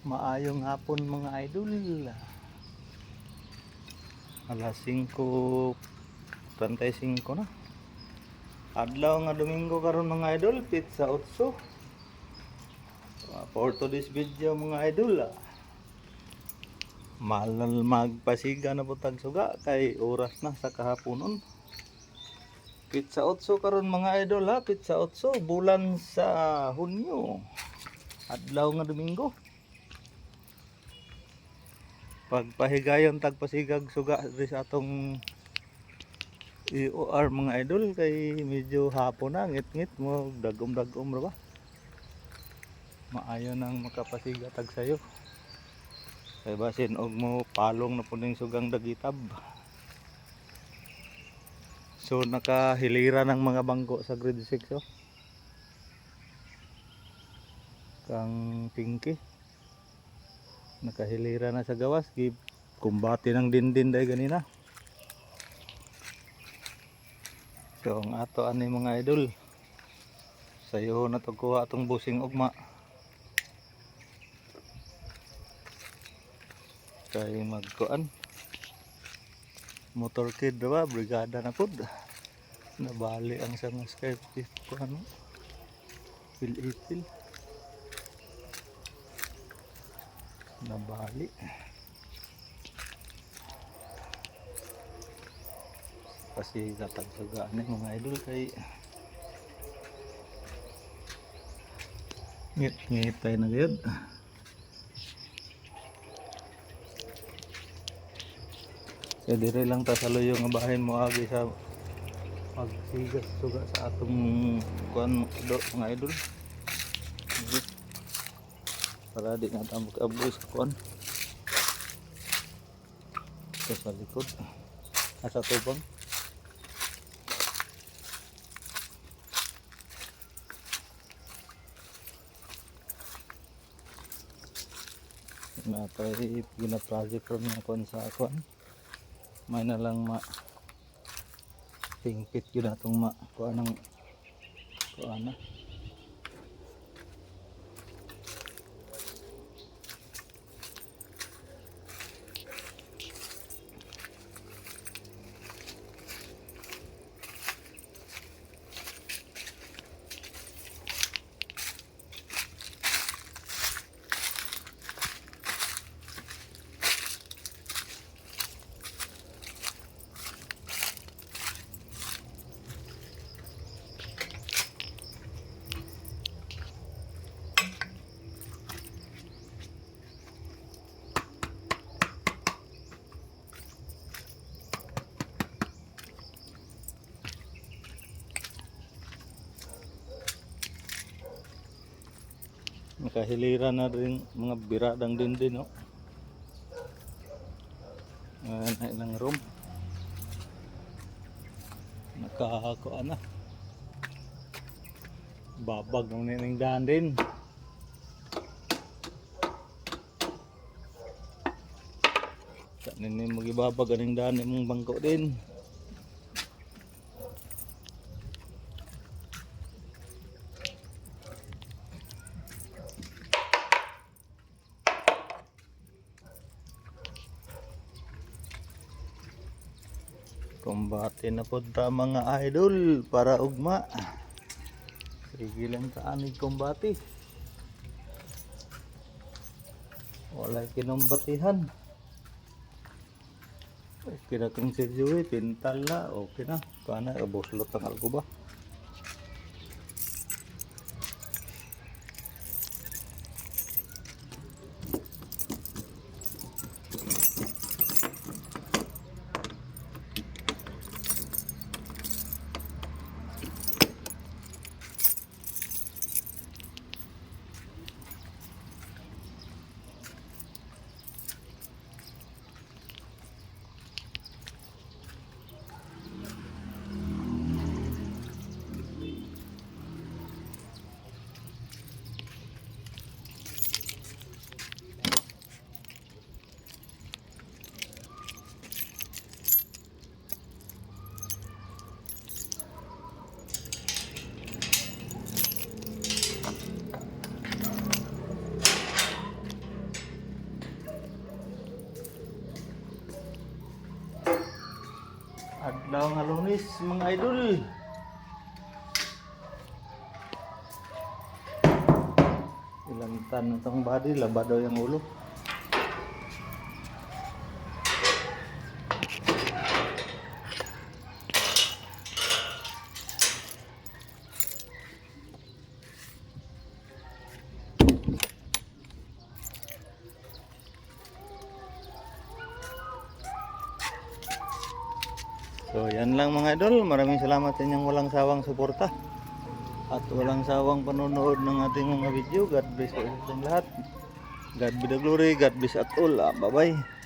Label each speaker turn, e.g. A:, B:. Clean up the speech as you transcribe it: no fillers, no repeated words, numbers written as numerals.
A: Maayong hapon mga idol. Alas 5:35 na. Adlaw nga Domingo karon mga idol, pizza 8. For today's video mga idol, malal magpasiga na putag suga kay oras na sa kahaponon. Pizza 8 karon mga idol ha, pizza 8 bulan sa Hunyo. Adlaw nga Domingo. Pagpahigayon tagpasigag suga sa atong EOR mga idol kay medyo hapon na, ngit-ngit mo, dagom-dagom ra ba. Maayo nang makapasiga tag sayo. Kay basin og mo palong na puning sugang dagitab. So nakahilira ng mga bangko sa grade 6 oh. Kang Pinky. Nakahilira na sa gawas, kumbati ng dindin dahil ganina. So ang ato ani mga idol, sayo na to kuha atong busing ugma kay magkuan motor kid ba, brigada na pud nabali ang sang Skype ko ano pil-ipil nabali. Kasi katagsagaan mga idol kay ngit-ngitay na gayud. Kaya dire lang ta sa loyo nga bahin mo agi sa pagsigas suga sa atong kuan mga idol. Para di na tayo mag-aboy sa kuan. Ito sa likod. Asa tubang. Natay gina-project from mga kuan sa kuan. May na lang tingpit yun atong kuan ng kuan na. Nakahilira na rin mga biradang dindin no. Ay lang room. Nakakuan na. Babag ng ning daan din. Kanin mo gibabag aning daan imong bangko din. Kumbati na po ta mga idol para ugma. Sige lang ta anig kumbati. Walay kinumbatihan. Kira kang Sergio pintal na okay na. Kana boslot ang alko ba. Daw nga lunis mga idol. Ilang tan itong body, laba daw yung ulo. So yan lang mga idol, maraming salamat sa inyong walang sawang suporta at walang sawang panonood ng ating mga video. God bless po sa lahat. God be the glory, God bless at all. Bye bye.